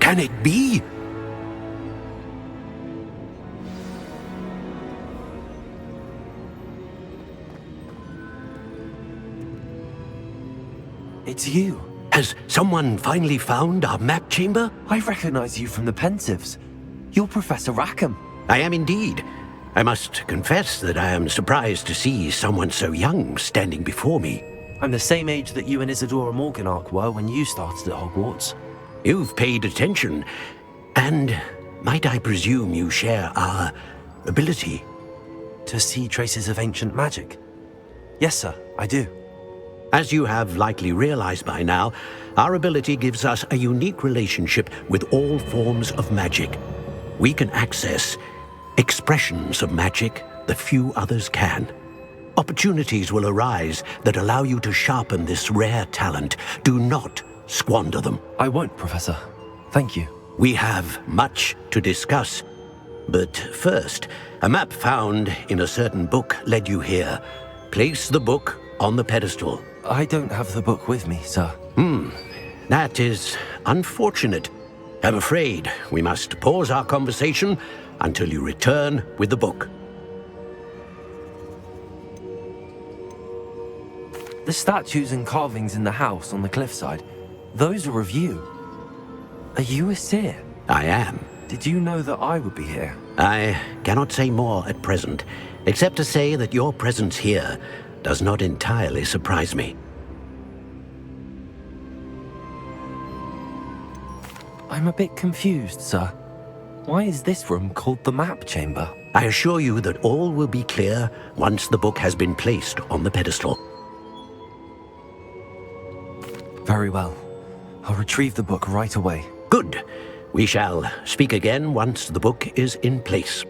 can it be? It's you. Has someone finally found our map chamber? I recognize you from the Pensives. You're Professor Rackham. I am indeed. I must confess that I am surprised to see someone so young standing before me. I'm the same age that you and Isadora Morganach were when you started at Hogwarts. You've paid attention, and might I presume you share our ability? To see traces of ancient magic? Yes, sir, I do. As you have likely realized by now, our ability gives us a unique relationship with all forms of magic. We can access expressions of magic that few others can. Opportunities will arise that allow you to sharpen this rare talent. Do not squander them. I won't, Professor. Thank you. We have much to discuss. But first, a map found in a certain book led you here. Place the book on the pedestal. I don't have the book with me, sir. That is unfortunate. I'm afraid we must pause our conversation until you return with the book. The statues and carvings in the house on the cliffside, those are of you. Are you a seer? I am. Did you know that I would be here? I cannot say more at present, except to say that your presence here does not entirely surprise me. I'm a bit confused, sir. Why is this room called the map chamber? I assure you that all will be clear once the book has been placed on the pedestal. Very well. I'll retrieve the book right away. Good. We shall speak again once the book is in place.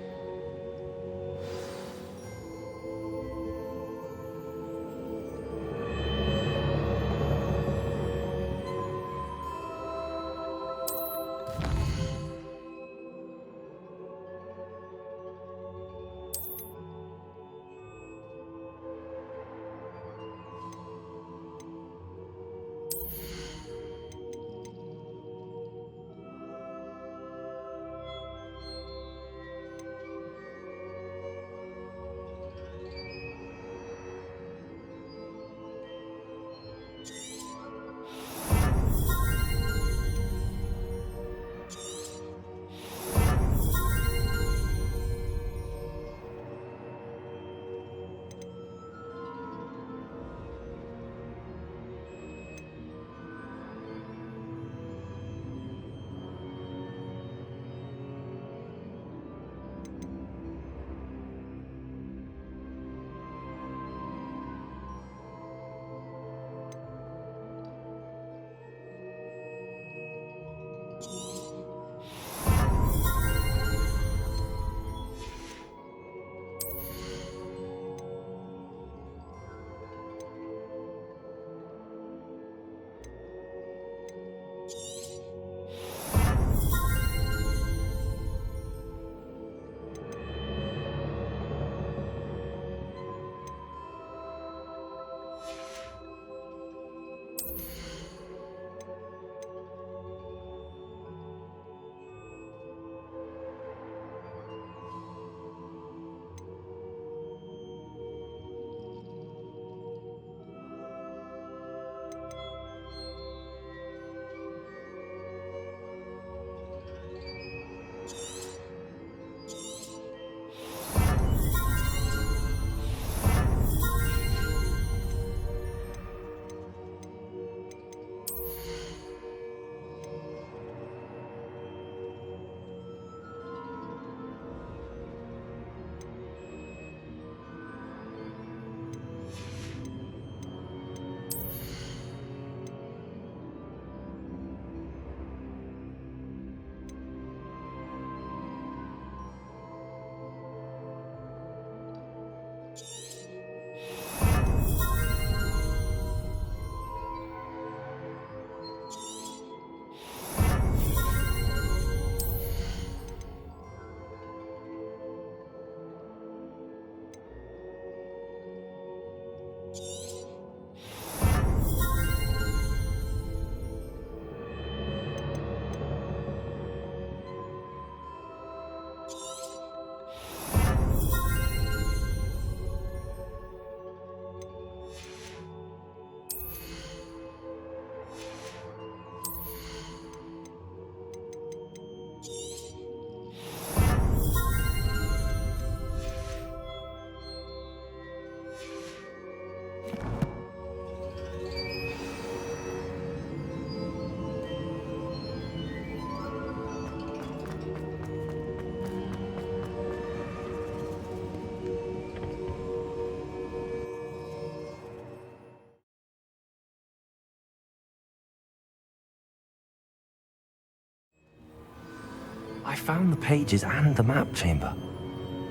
found the pages and the map chamber.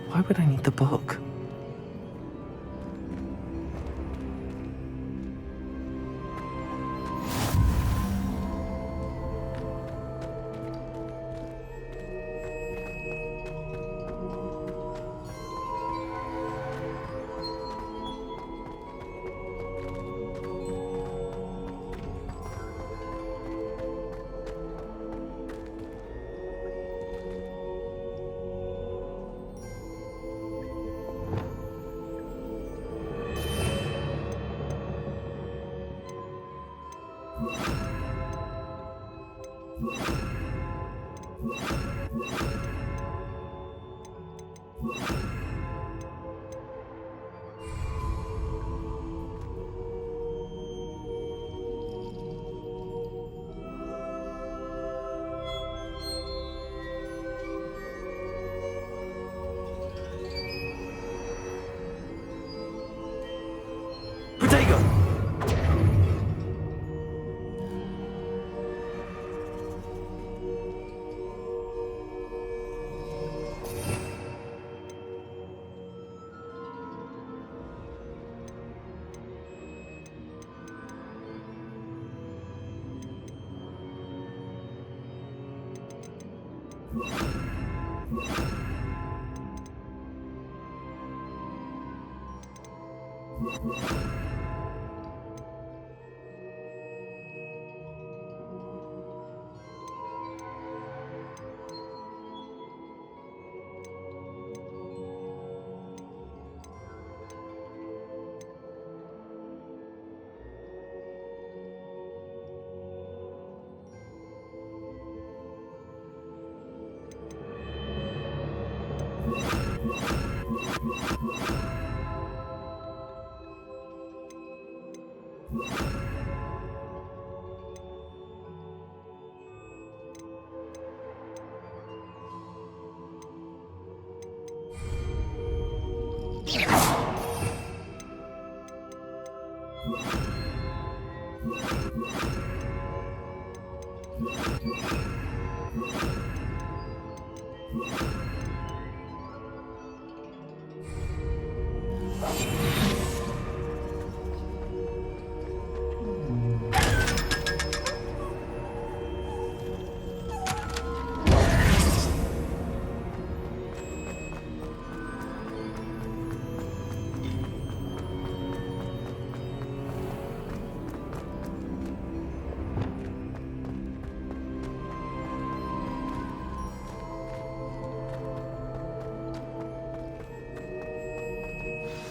Why would I need the book? Protego!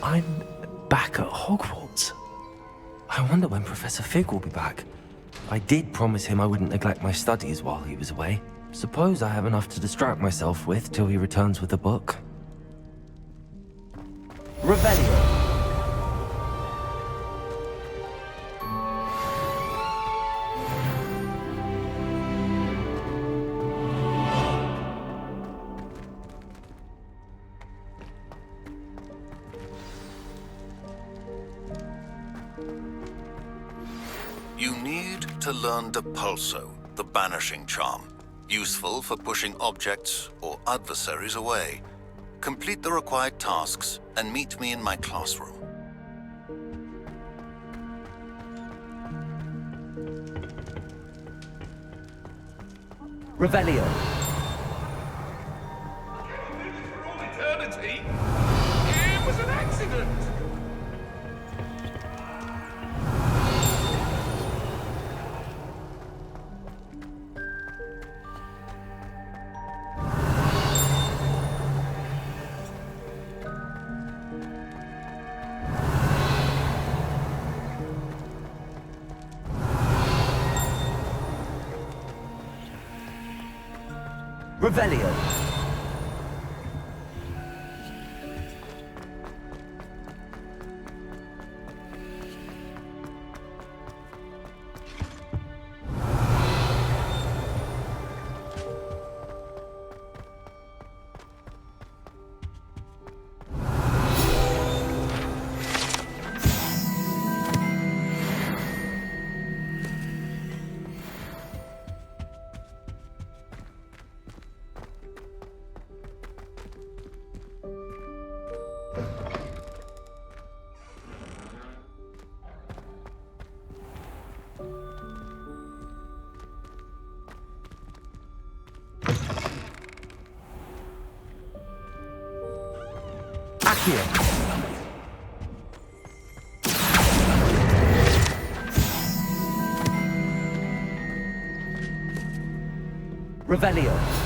I'm back at Hogwarts. I wonder when Professor Fig will be back. I did promise him I wouldn't neglect my studies while he was away. Suppose I have enough to distract myself with till he returns with the book. Revelio. You need to learn Depulso, the banishing charm, useful for pushing objects or adversaries away. Complete the required tasks and meet me in my classroom. Revelio. For all eternity? It was an accident! Revelio. Here. Revelio.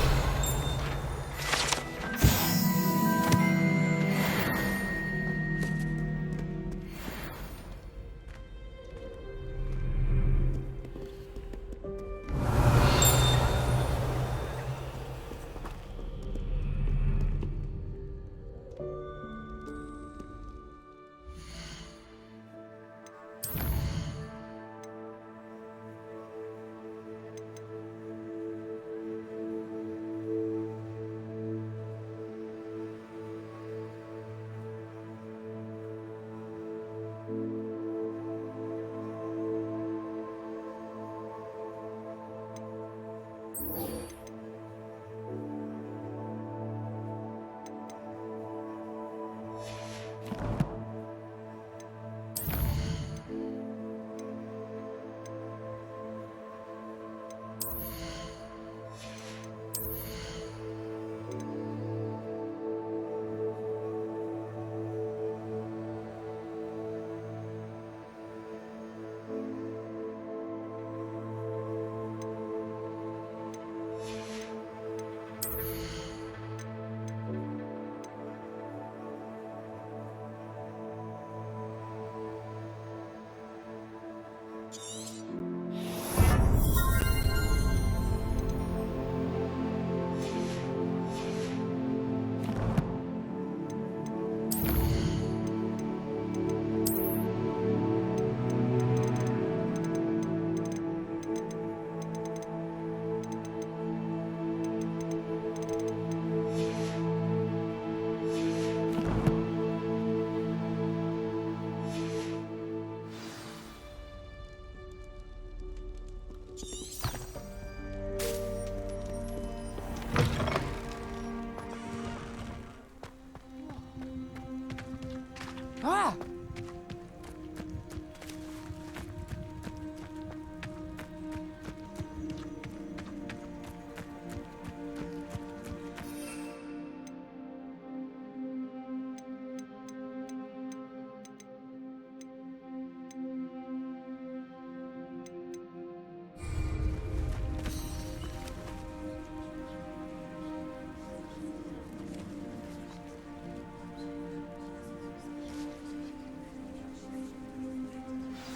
Ah!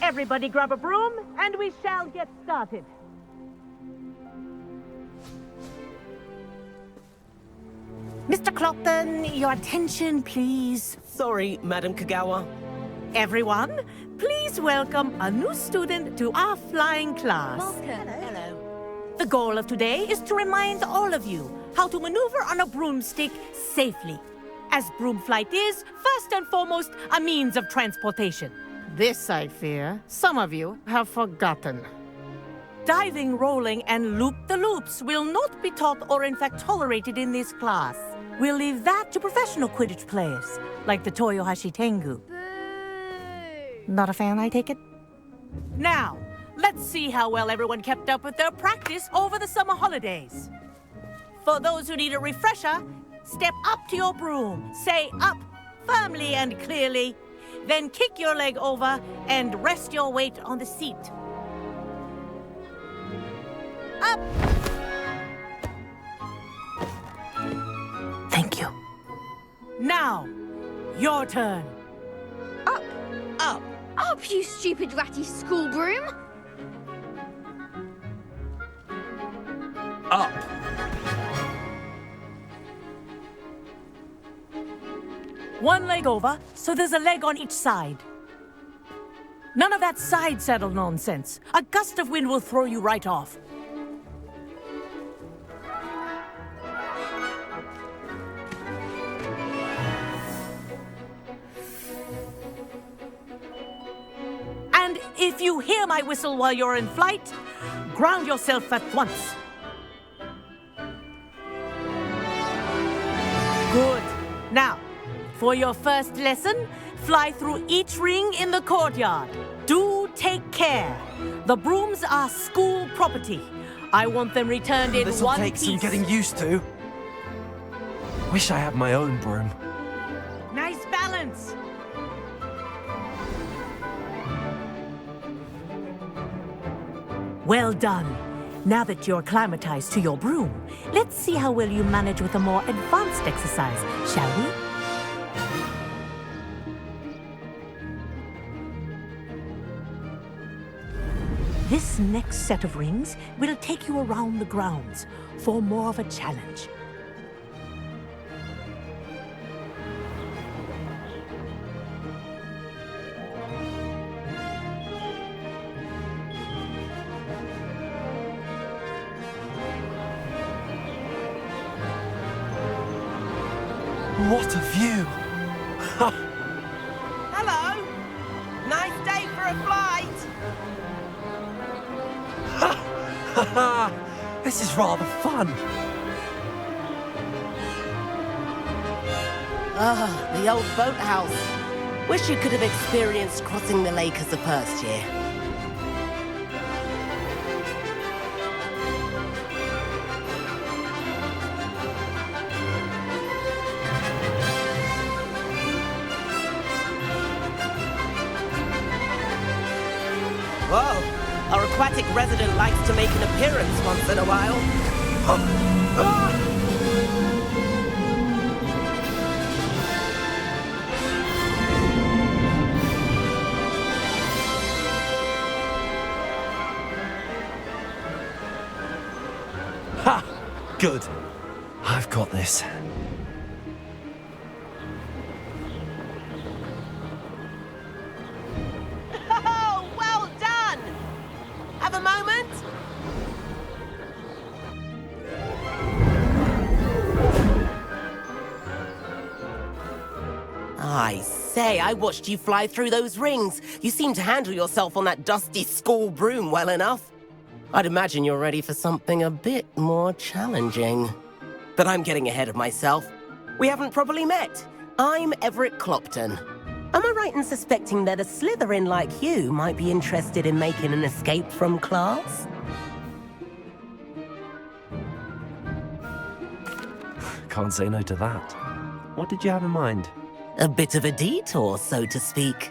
Everybody grab a broom, and we shall get started. Mr. Clopton, your attention, please. Sorry, Madam Kagawa. Everyone, please welcome a new student to our flying class. Hello. The goal of today is to remind all of you how to maneuver on a broomstick safely, as broom flight is, first and foremost, a means of transportation. This, I fear, some of you have forgotten. Diving, rolling, and loop-the-loops will not be taught or in fact tolerated in this class. We'll leave that to professional Quidditch players, like the Toyohashi Tengu. Not a fan, I take it? Now, let's see how well everyone kept up with their practice over the summer holidays. For those who need a refresher, step up to your broom, say up firmly and clearly, then kick your leg over and rest your weight on the seat. Up! Thank you. Now, your turn. Up! Up, you stupid ratty school broom! Up. One leg over, so there's a leg on each side. None of that side saddle nonsense. A gust of wind will throw you right off. And if you hear my whistle while you're in flight, ground yourself at once. Good. Now, for your first lesson, fly through each ring in the courtyard. Do take care. The brooms are school property. I want them returned in This'll one take piece. some getting used to. Wish I had my own broom. Nice balance. Silence! Well done. Now that you're acclimatized to your broom, let's see how well you manage with a more advanced exercise, shall we? This next set of rings will take you around the grounds for more of a challenge. What a view! Hello. Nice day for a flight. This is rather fun. Ah, the old boathouse. Wish you could have experienced crossing the lake as a first year. Whoa, our aquatic resident likes to make an appearance once in a while. Ha! Good. I've got this. Oh, well done! Have a moment? I say, I watched you fly through those rings. You seem to handle yourself on that dusty school broom well enough. I'd imagine you're ready for something a bit more challenging. But I'm getting ahead of myself. We haven't properly met. I'm Everett Clopton. Am I right in suspecting that a Slytherin like you might be interested in making an escape from class? Can't say no to that. What did you have in mind? A bit of a detour, so to speak.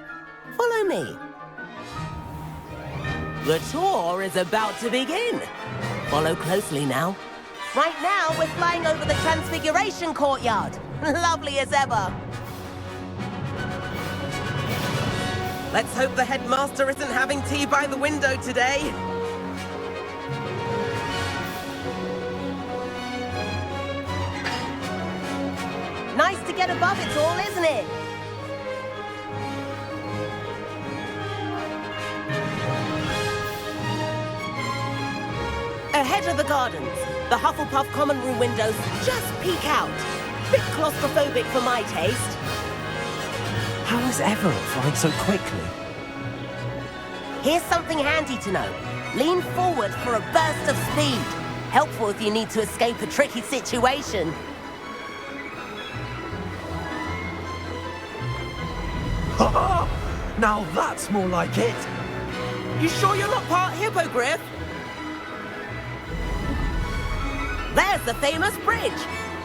Follow me. The tour is about to begin. Follow closely now. Right now, we're flying over the Transfiguration Courtyard. Lovely as ever. Let's hope the headmaster isn't having tea by the window today. Nice to get above it all, isn't it? Ahead of the gardens, the Hufflepuff common room windows just peek out. Bit claustrophobic for my taste. How is Everett flying so quickly? Here's something handy to know. Lean forward for a burst of speed. Helpful if you need to escape a tricky situation. Now that's more like it. You sure you're not part hippogriff? There's the famous bridge.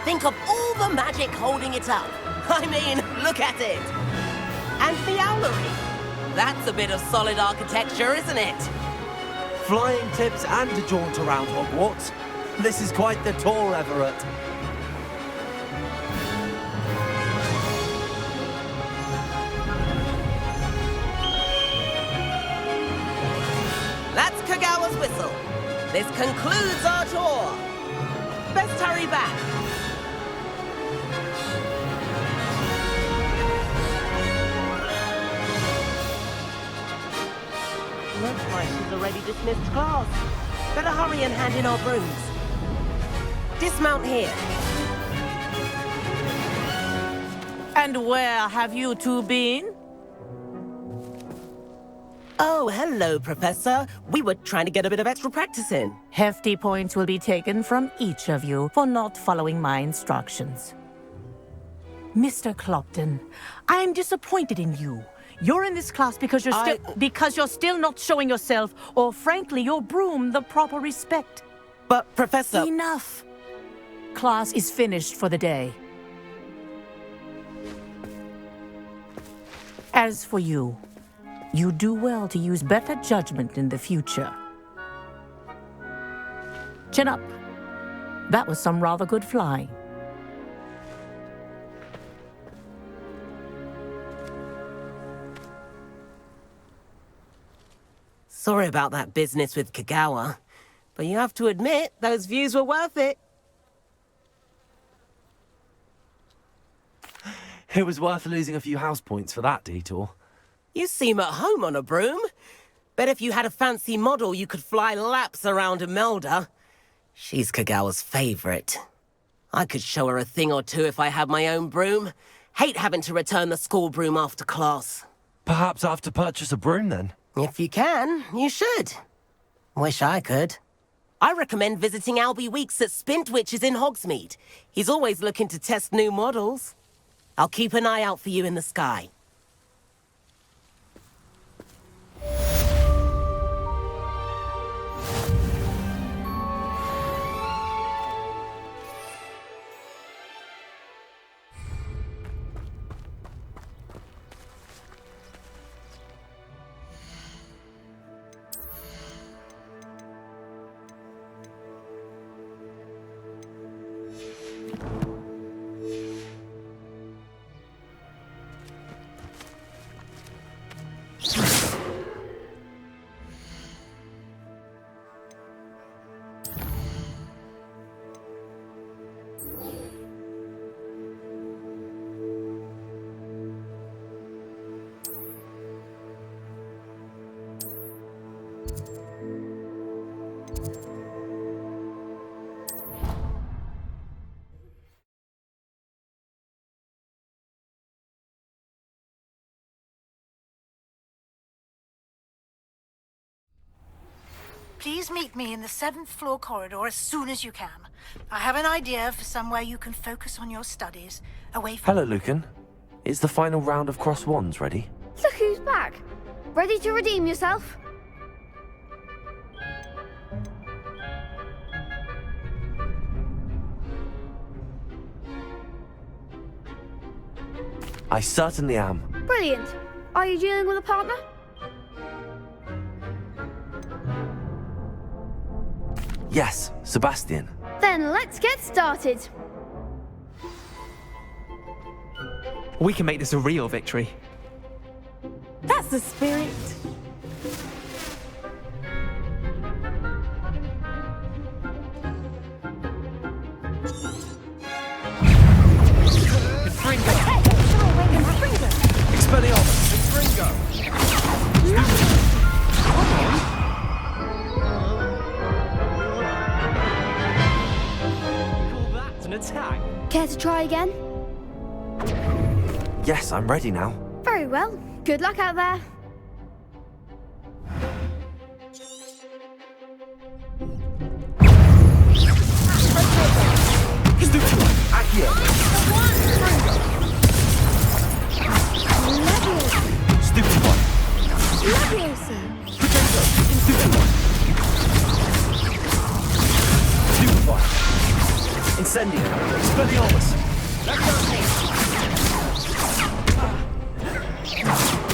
Think of all the magic holding it up. I mean, look at it. And the owlery. That's a bit of solid architecture, isn't it? Flying tips and a jaunt around Hogwarts. This is quite the tour, Everett. That's Kagawa's whistle. This concludes our tour. Best hurry back. Looks like she's already dismissed class. Better hurry and hand in our brooms. Dismount here. And where have you two been? Oh, hello, Professor. We were trying to get a bit of extra practice in. Hefty points will be taken from each of you for not following my instructions. Mr. Clopton, I am disappointed in you. You're in this class because you're still not showing yourself, or frankly, your broom the proper respect. But, Professor... Enough. Class is finished for the day. As for you, you do well to use better judgment in the future. Chin up. That was some rather good flying. Sorry about that business with Kagawa, but you have to admit, those views were worth it. It was worth losing a few house points for that detour. You seem at home on a broom. Bet if you had a fancy model, you could fly laps around Imelda. She's Kagawa's favorite. I could show her a thing or two if I had my own broom. Hate having to return the school broom after class. Perhaps I have to purchase a broom then. If you can, you should. Wish I could. I recommend visiting Albie Weeks at Spintwitches in Hogsmeade. He's always looking to test new models. I'll keep an eye out for you in the sky. Please meet me in the 7th floor corridor as soon as you can. I have an idea for somewhere you can focus on your studies, away from... Hello, Lucan. Is the final round of cross wands ready? Look who's back. Ready to redeem yourself? I certainly am. Brilliant. Are you dealing with a partner? Yes, Sebastian. Then let's get started. We can make this a real victory. That's the spirit. Care to try again? Yes, I'm ready now. Very well. Good luck out there. Accio! Stupid one! Leviosa! Stupid one! Stupid one! Incendio! Expelliarmus!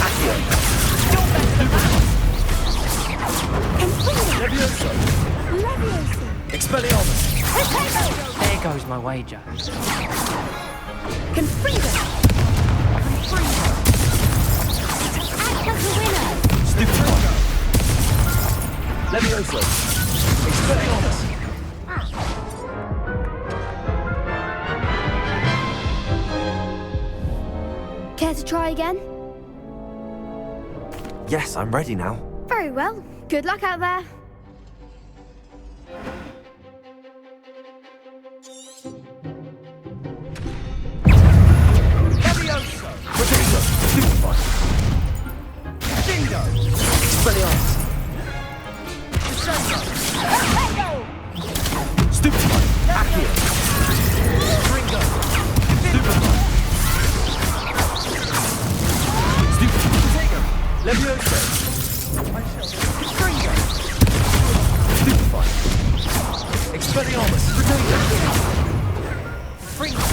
Accio! Leviosa! Leviosa! Expelliarmus! There goes my wager. Confringo! Act like a winner! Stupid one! Leviosa! Expelliarmus! Care to try again? Yes, I'm ready now. Very well. Good luck out there. Leviosa! Rodrigo! Stupid one! Dingo! Expelliarmus! Stupid one! Accio! Ringo! Stupid one! Stupid one! Leviosa! Ringo! Stupid one! Expelliarmus! Rodrigo! Ringo!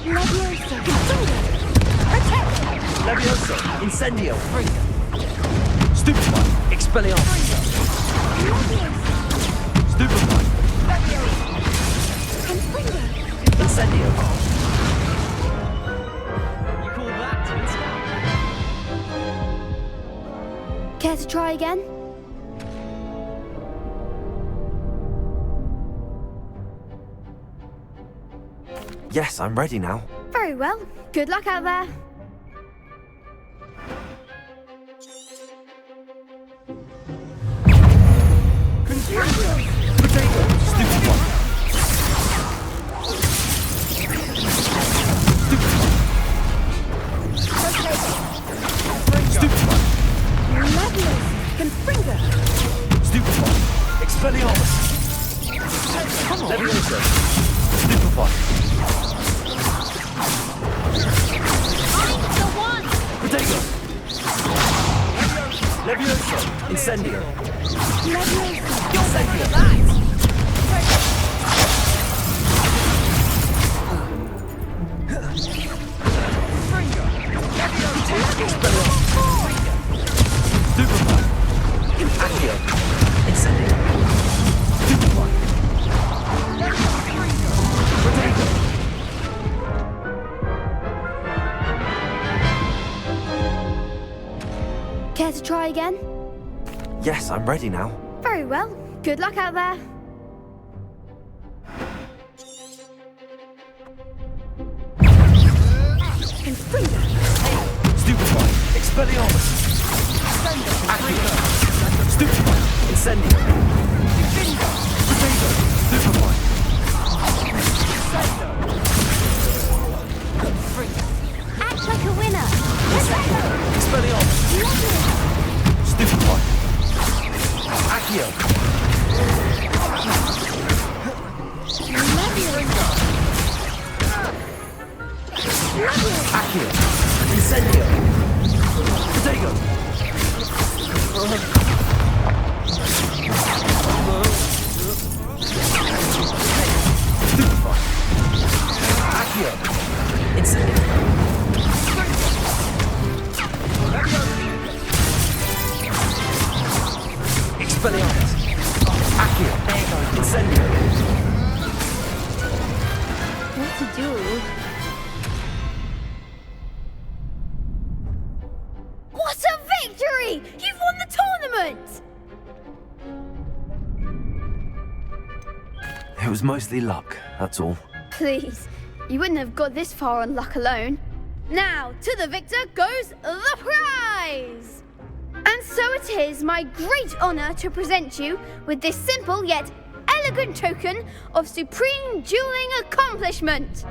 Leviosa! Levioso! Incendio! Stupefy! Expelliarmus! Stupefy! Incendio! You call that instant? Care to try again? Yes, I'm ready now. Very well. Good luck out there. Expelliarmus! Levioso! Stupefy! Protego! Levioso! Incendio! Incendio! Stupefy! Accio! Incendio! Stupefy! Protego! Care to try again? Yes, I'm ready now. Very well. Good luck out there. Stupefy! Expelliarmus! Accio! Stupefy! Incendio! Protego! Stupefy! Act like a winner. Expelliarmus! Stupefy! Accio! Accio! Incendio! Protego! Stupefy! Accio! Incendio! Expelliarmus! Accio! Incendio! What to do? What a victory! You've won the tournament! It was mostly luck, that's all. Please, you wouldn't have got this far on luck alone. Now, to the victor goes the prize! And so it is my great honor to present you with this simple yet elegant token of supreme dueling accomplishment.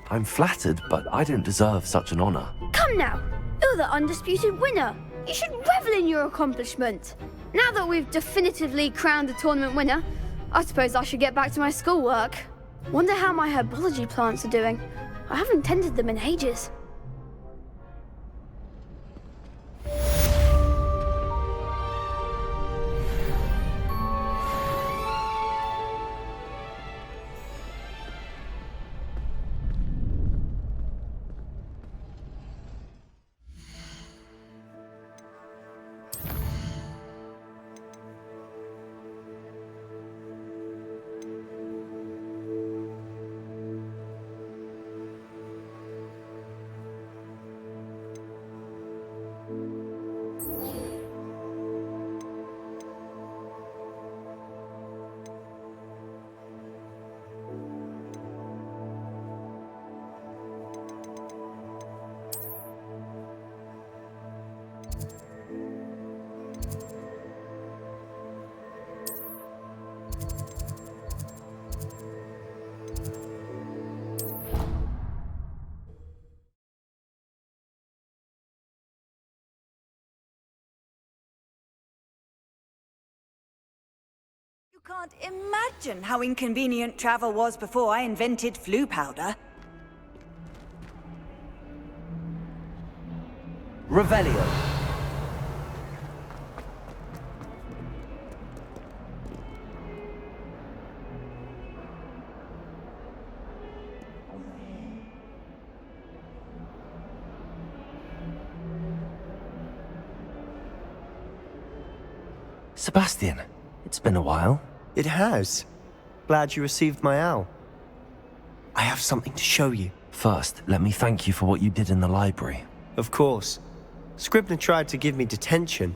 I'm flattered, but I don't deserve such an honor. Come now, you're the undisputed winner. You should revel in your accomplishment. Now that we've definitively crowned the tournament winner, I suppose I should get back to my schoolwork. Wonder how my herbology plants are doing. I haven't tended them in ages. You can't imagine how inconvenient travel was before I invented flu powder. Revelio. Sebastian, it's been a while. It has. Glad you received my owl. I have something to show you. First, let me thank you for what you did in the library. Of course. Scribner tried to give me detention,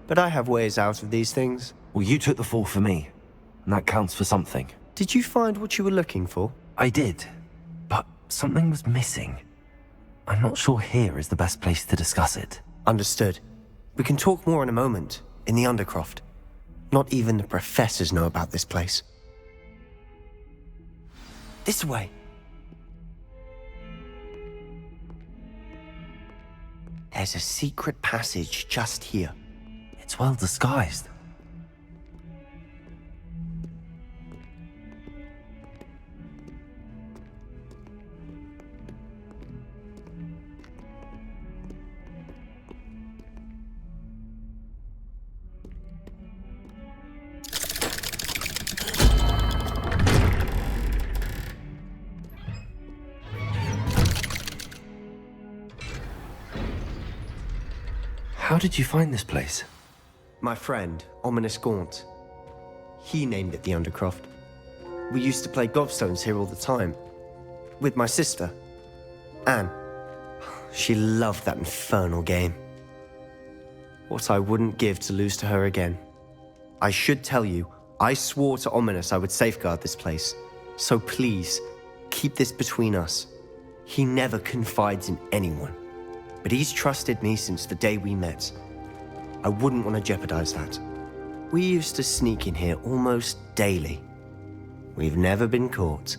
but I have ways out of these things. Well, you took the fall for me, and that counts for something. Did you find what you were looking for? I did, but something was missing. I'm not sure here is the best place to discuss it. Understood. We can talk more in a moment, in the Undercroft. Not even the professors know about this place. This way. There's a secret passage just here. It's well disguised. How did you find this place? My friend, Ominous Gaunt. He named it the Undercroft. We used to play gobstones here all the time. With my sister, Anne. She loved that infernal game. What I wouldn't give to lose to her again. I should tell you, I swore to Ominous I would safeguard this place. So please, keep this between us. He never confides in anyone. But he's trusted me since the day we met. I wouldn't want to jeopardize that. We used to sneak in here almost daily. We've never been caught.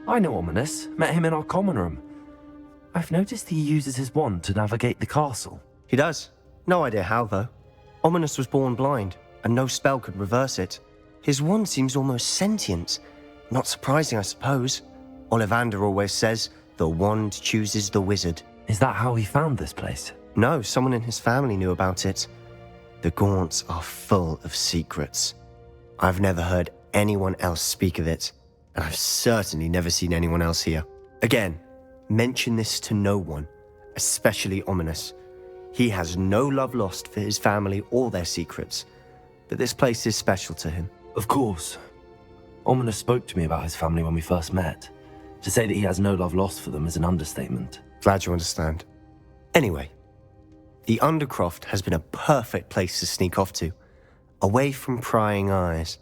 I know Ominous. Met him in our common room. I've noticed he uses his wand to navigate the castle. He does. No idea how, though. Ominous was born blind, and no spell could reverse it. His wand seems almost sentient. Not surprising, I suppose. Ollivander always says, the wand chooses the wizard. Is that how he found this place? No, someone in his family knew about it. The Gaunts are full of secrets. I've never heard anyone else speak of it. And I've certainly never seen anyone else here. Again, mention this to no one, especially Ominous. He has no love lost for his family or their secrets, but this place is special to him. Of course. Ominous spoke to me about his family when we first met. To say that he has no love lost for them is an understatement. Glad you understand. Anyway, the Undercroft has been a perfect place to sneak off to, away from prying eyes.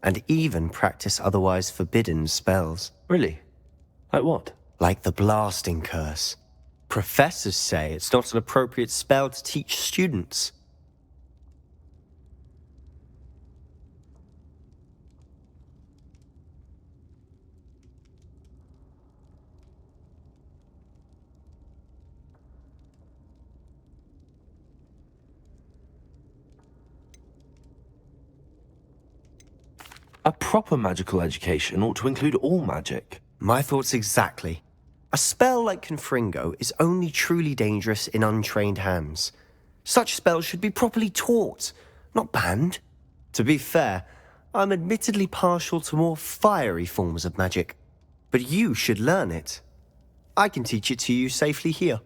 And even practice otherwise forbidden spells. Really? Like what? Like the blasting curse. Professors say it's not an appropriate spell to teach students. A proper magical education ought to include all magic. My thoughts exactly. A spell like Confringo is only truly dangerous in untrained hands. Such spells should be properly taught, not banned. To be fair, I'm admittedly partial to more fiery forms of magic. But you should learn it. I can teach it to you safely here.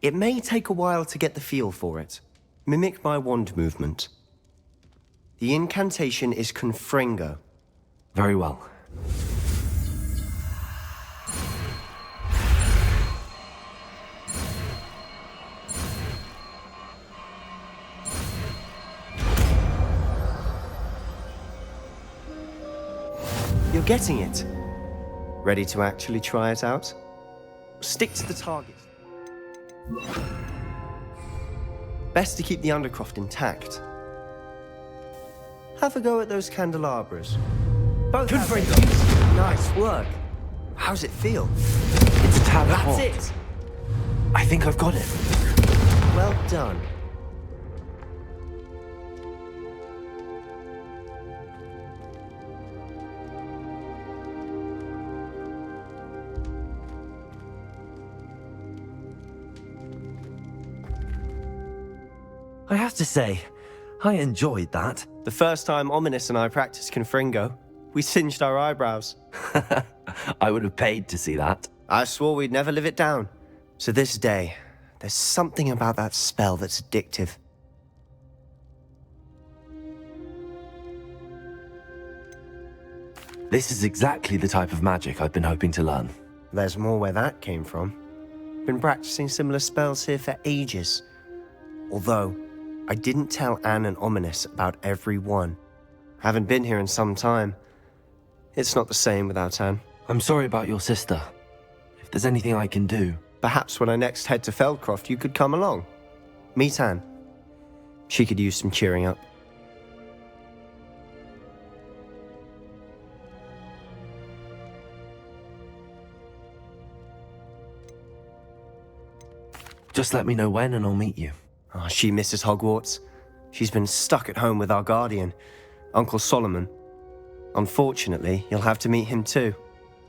It may take a while to get the feel for it. Mimic my wand movement. The incantation is Confringo. Very well. You're getting it. Ready to actually try it out? Stick to the target. Best to keep the Undercroft intact. Have a go at those candelabras. Both Confringo. Nice work. How's it feel? It's a tad hot. That's it. I think I've got it. Well done. I have to say, I enjoyed that. The first time Ominous and I practiced Confringo, we singed our eyebrows. I would have paid to see that. I swore we'd never live it down. So this day, there's something about that spell that's addictive. This is exactly the type of magic I've been hoping to learn. There's more where that came from. Been practicing similar spells here for ages. Although, I didn't tell Anne and Ominous about every one. Haven't been here in some time. It's not the same without Anne. I'm sorry about your sister. If there's anything I can do... Perhaps when I next head to Feldcroft, you could come along. Meet Anne. She could use some cheering up. Just let me know when and I'll meet you. Oh, she misses Hogwarts. She's been stuck at home with our guardian, Uncle Solomon. Unfortunately, you'll have to meet him too.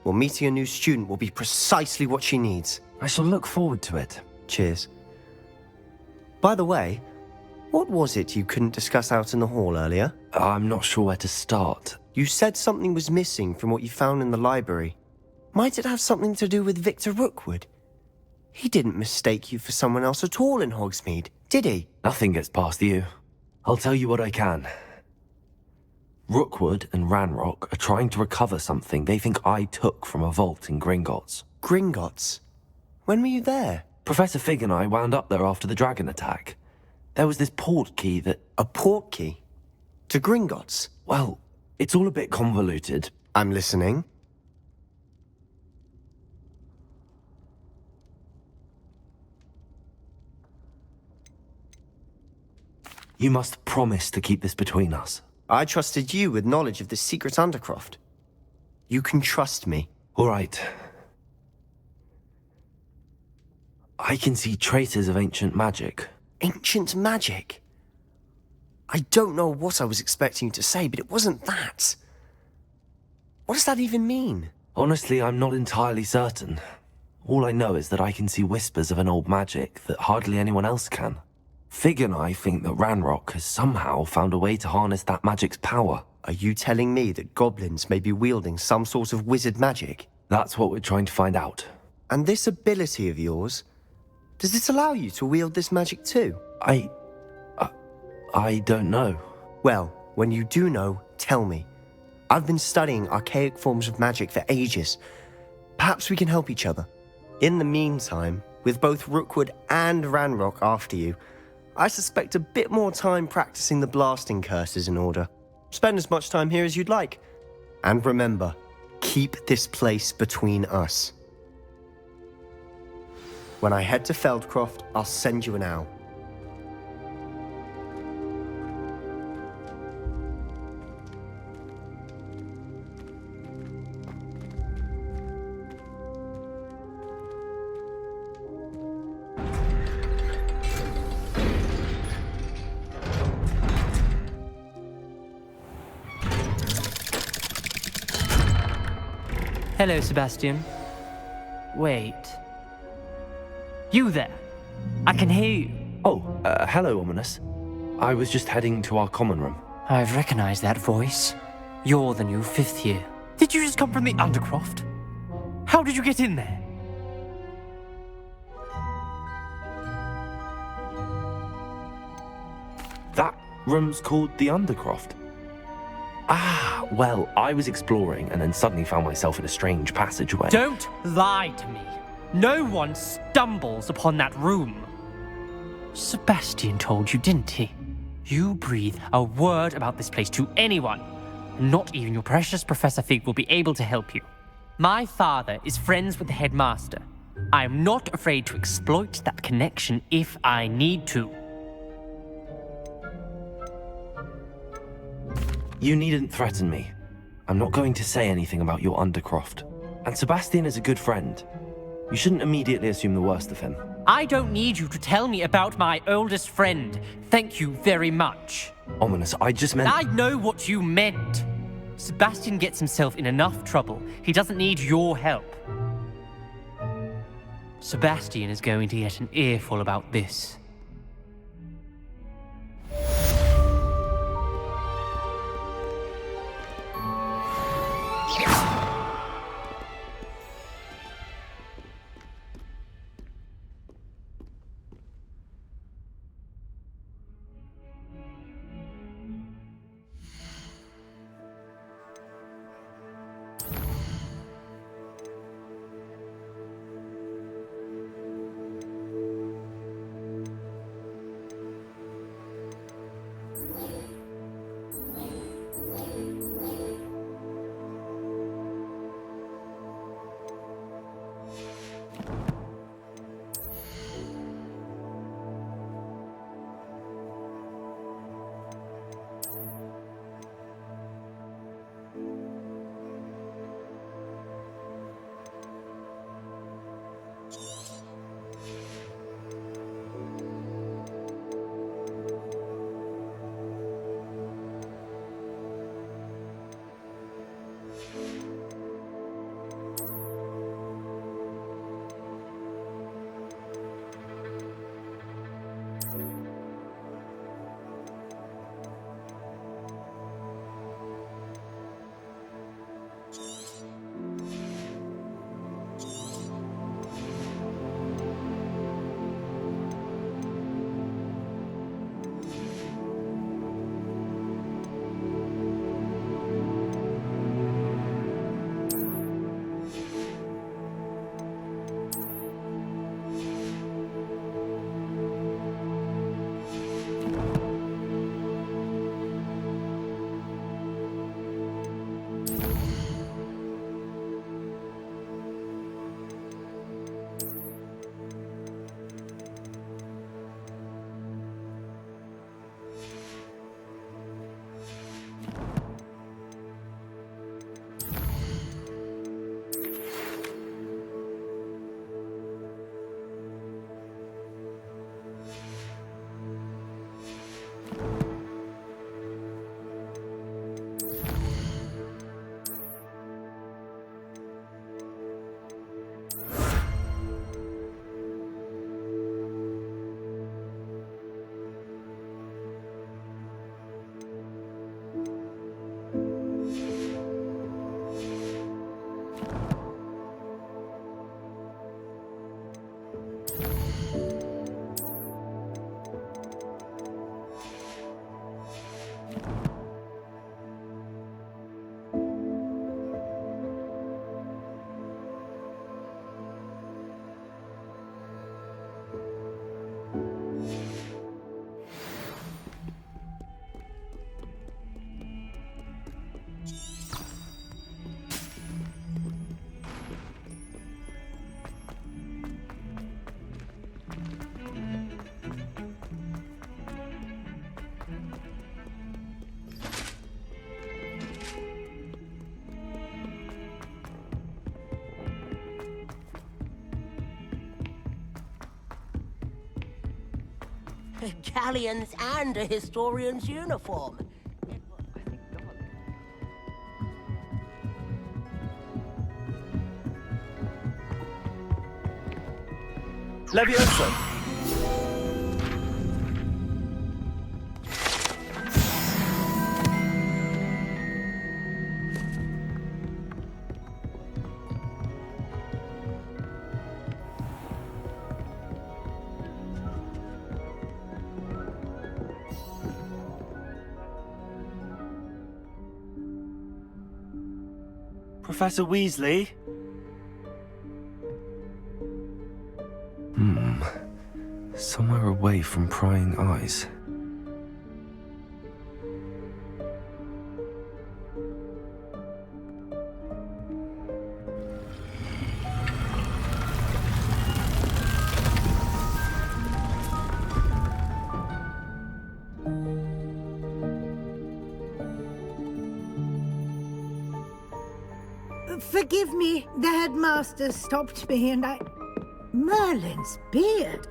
Well, meeting a new student will be precisely what she needs. I shall look forward to it. Cheers. By the way, what was it you couldn't discuss out in the hall earlier? I'm not sure where to start. You said something was missing from what you found in the library. Might it have something to do with Victor Rookwood? He didn't mistake you for someone else at all in Hogsmeade, did he? Nothing gets past you. I'll tell you what I can. Rookwood and Ranrock are trying to recover something they think I took from a vault in Gringotts. Gringotts? When were you there? Professor Fig and I wound up there after the dragon attack. There was this port key that... A port key? To Gringotts? Well, it's all a bit convoluted. I'm listening. You must promise to keep this between us. I trusted you with knowledge of this secret Undercroft. You can trust me. All right. I can see traces of ancient magic. Ancient magic? I don't know what I was expecting you to say, but it wasn't that. What does that even mean? Honestly, I'm not entirely certain. All I know is that I can see whispers of an old magic that hardly anyone else can. Fig and I think that Ranrock has somehow found a way to harness that magic's power. Are you telling me that goblins may be wielding some sort of wizard magic? That's what we're trying to find out. And this ability of yours, does it allow you to wield this magic too? I don't know. Well, when you do know, tell me. I've been studying archaic forms of magic for ages. Perhaps we can help each other. In the meantime, with both Rookwood and Ranrock after you, I suspect a bit more time practicing the blasting curse is in order. Spend as much time here as you'd like. And remember, keep this place between us. When I head to Feldcroft, I'll send you an owl. Hello, Sebastian. Wait. You there? I can hear you. Oh, hello, Ominous. I was just heading to our common room. I've recognized that voice. You're the new 5th year. Did you just come from the Undercroft? How did you get in there? That room's called the Undercroft. Ah, well, I was exploring and then suddenly found myself in a strange passageway. Don't lie to me. No one stumbles upon that room. Sebastian told you, didn't he? You breathe a word about this place to anyone. Not even your precious Professor Fig will be able to help you. My father is friends with the headmaster. I am not afraid to exploit that connection if I need to. You needn't threaten me. I'm not going to say anything about your Undercroft. And Sebastian is a good friend. You shouldn't immediately assume the worst of him. I don't need you to tell me about my oldest friend. Thank you very much. Ominous, I just meant... I know what you meant. Sebastian gets himself in enough trouble. He doesn't need your help. Sebastian is going to get an earful about this. Galleons and a historian's uniform. Levioso! Professor Weasley? Somewhere away from prying eyes. Forgive me, the headmaster stopped me and I... Merlin's beard.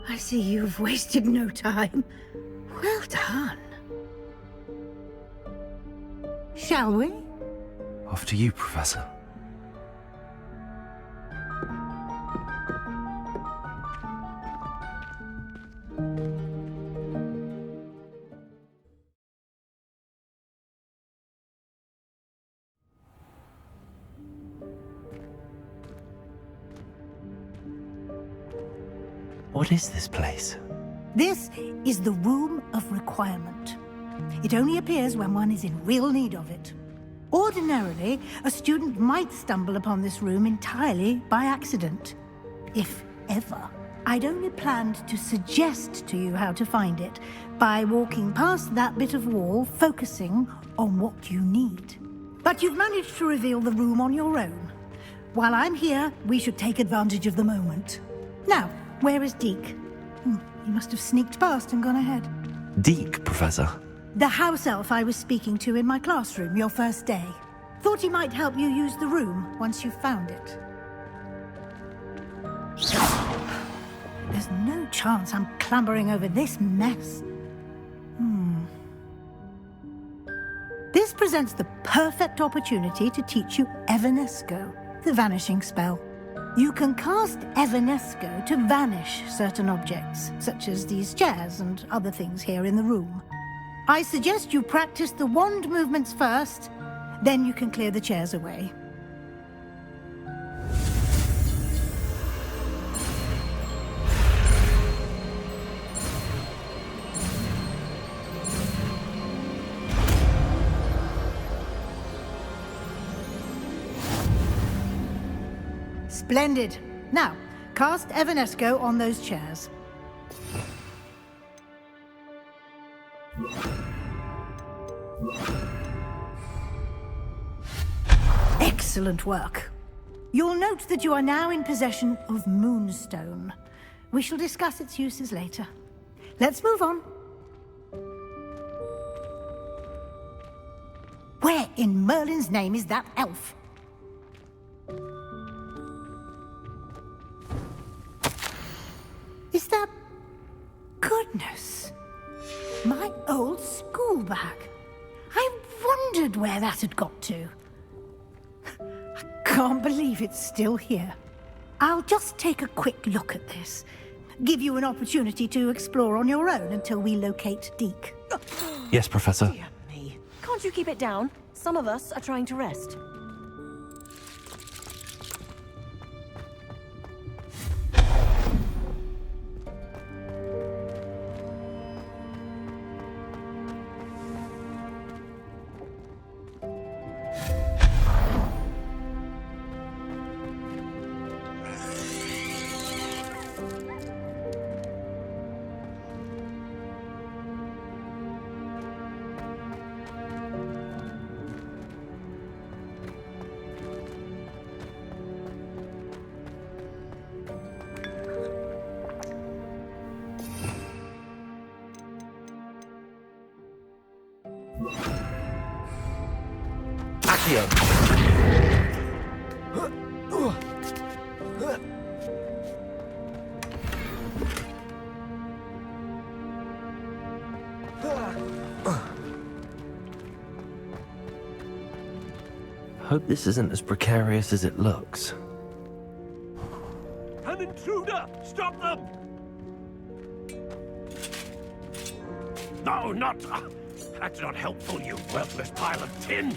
I see you've wasted no time. Well done. Shall we? After you, Professor. What is this place? This is the Room of Requirement. It only appears when one is in real need of it. Ordinarily, a student might stumble upon this room entirely by accident. If ever. I'd only planned to suggest to you how to find it by walking past that bit of wall, focusing on what you need. But you've managed to reveal the room on your own. While I'm here, we should take advantage of the moment. Now, where is Deke? He must have sneaked past and gone ahead. Deke, Professor. The house elf I was speaking to in my classroom your first day. Thought he might help you use the room once you found it. There's no chance I'm clambering over this mess. This presents the perfect opportunity to teach you Evanesco, the vanishing spell. You can cast Evanesco to vanish certain objects, such as these chairs and other things here in the room. I suggest you practice the wand movements first, then you can clear the chairs away. Splendid. Now, cast Evanesco on those chairs. Excellent work. You'll note that you are now in possession of Moonstone. We shall discuss its uses later. Let's move on. Where in Merlin's name is that elf? Is that... Goodness. My old school bag. I wondered where that had got to. I can't believe it's still here. I'll just take a quick look at this. Give you an opportunity to explore on your own until we locate Deke. Yes, Professor. Dear me. Can't you keep it down? Some of us are trying to rest. Hope this isn't as precarious as it looks. An intruder! Stop them! No, not... that's not helpful, you worthless pile of tin!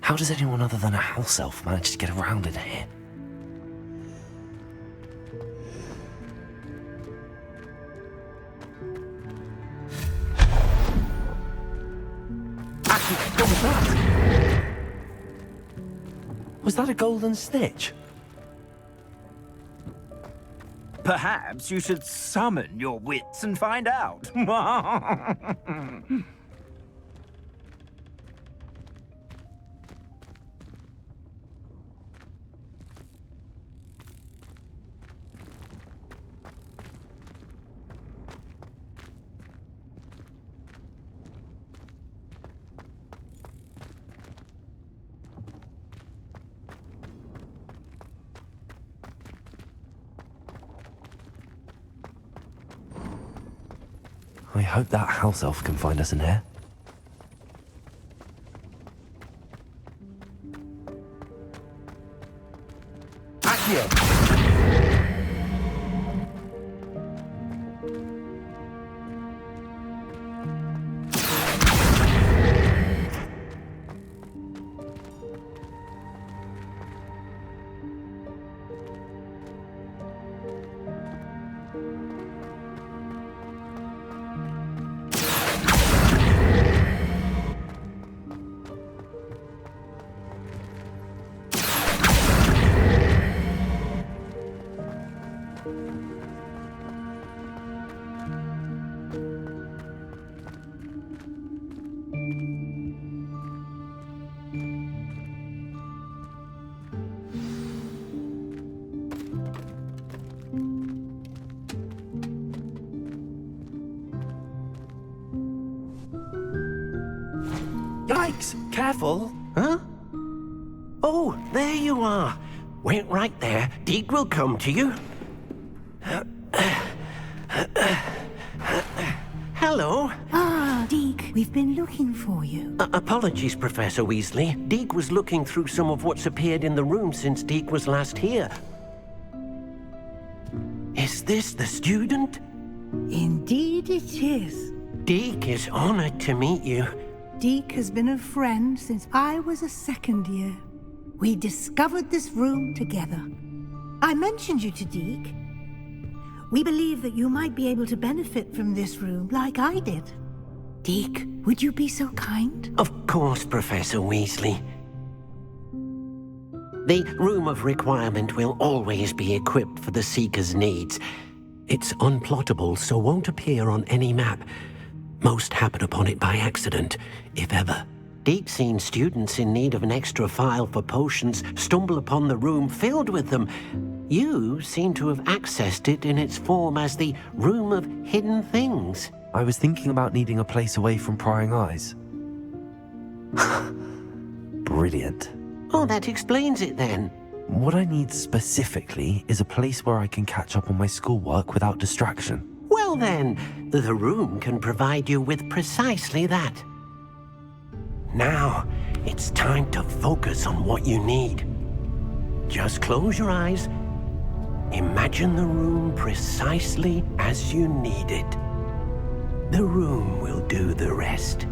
How does anyone other than a house elf manage to get around in here? What was that? Was that a golden snitch? Perhaps you should summon your wits and find out. I hope that house elf can find us in here. Yikes! Careful! Huh? Oh, there you are. Wait right there. Deke will come to you. Hello. Ah, Deke, we've been looking for you. Apologies, Professor Weasley. Deke was looking through some of what's appeared in the room since Deke was last here. Is this the student? Indeed it is. Deke is honored to meet you. Deke has been a friend since I was a second year. We discovered this room together. I mentioned you to Deke. We believe that you might be able to benefit from this room like I did. Deke, would you be so kind? Of course, Professor Weasley. The Room of Requirement will always be equipped for the Seeker's needs. It's unplottable, so won't appear on any map. Most happen upon it by accident, if ever. Deke's seen students in need of an extra file for potions stumble upon the room filled with them. You seem to have accessed it in its form as the Room of Hidden Things. I was thinking about needing a place away from prying eyes. Brilliant. Oh, that explains it then. What I need specifically is a place where I can catch up on my schoolwork without distraction. Well then, the room can provide you with precisely that. Now, it's time to focus on what you need. Just close your eyes. Imagine the room precisely as you need it. The room will do the rest.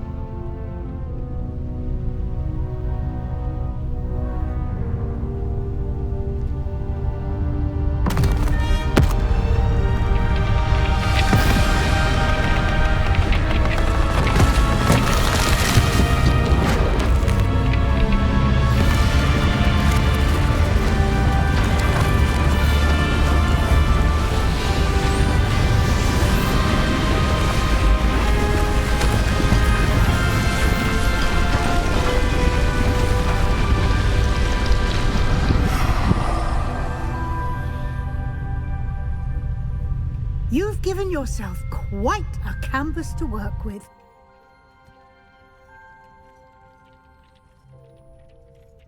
You've given yourself quite a canvas to work with.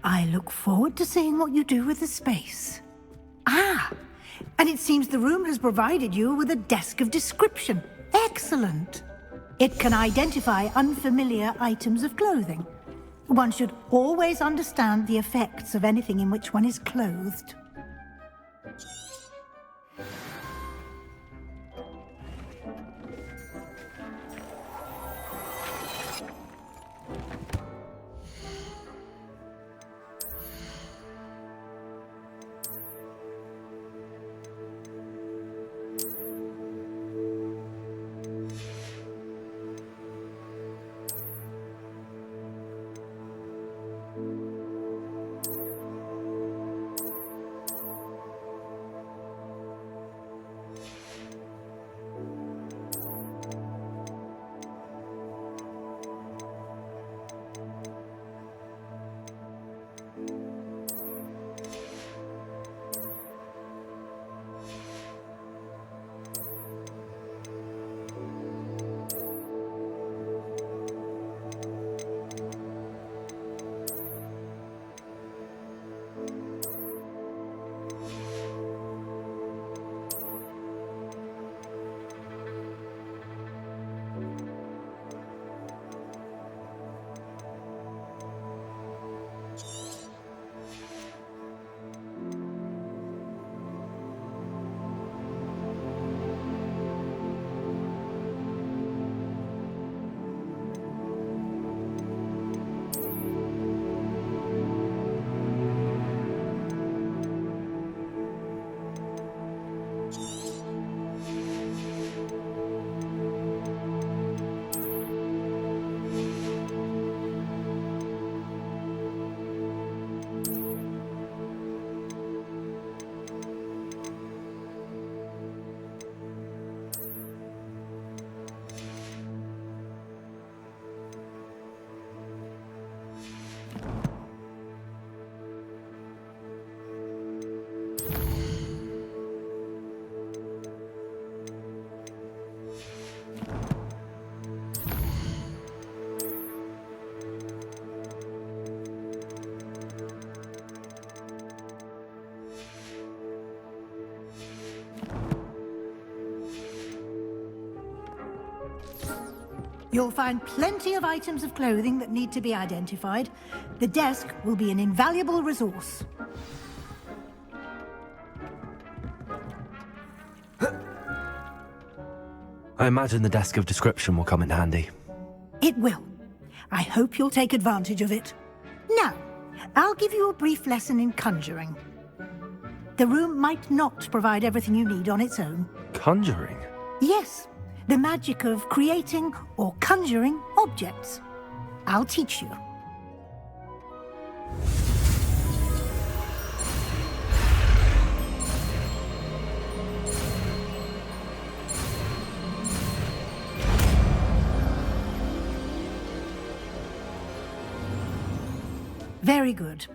I look forward to seeing what you do with the space. Ah, and it seems the room has provided you with a desk of description. Excellent. It can identify unfamiliar items of clothing. One should always understand the effects of anything in which one is clothed. You'll find plenty of items of clothing that need to be identified. The desk will be an invaluable resource. I imagine the desk of description will come in handy. It will. I hope you'll take advantage of it. Now, I'll give you a brief lesson in conjuring. The room might not provide everything you need on its own. Conjuring? Yes, the magic of creating or conjuring objects. I'll teach you. Very good.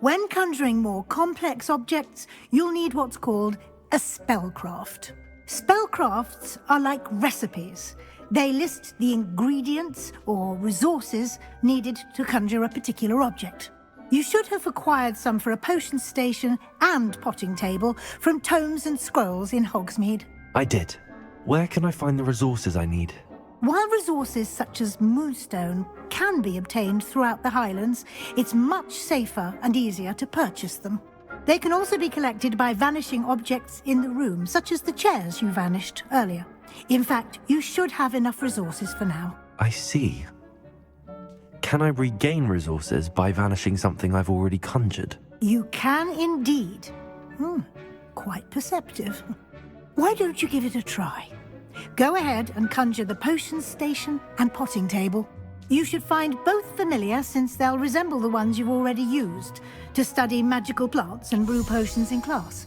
When conjuring more complex objects, you'll need what's called a spellcraft. Spellcrafts are like recipes. They list the ingredients or resources needed to conjure a particular object. You should have acquired some for a potion station and potting table from tomes and scrolls in Hogsmeade. I did. Where can I find the resources I need? While resources such as moonstone can be obtained throughout the Highlands, it's much safer and easier to purchase them. They can also be collected by vanishing objects in the room, such as the chairs you vanished earlier. In fact, you should have enough resources for now. I see. Can I regain resources by vanishing something I've already conjured? You can indeed. Quite perceptive. Why don't you give it a try? Go ahead and conjure the potion station and potting table. You should find both familiar, since they'll resemble the ones you've already used to study magical plants and brew potions in class.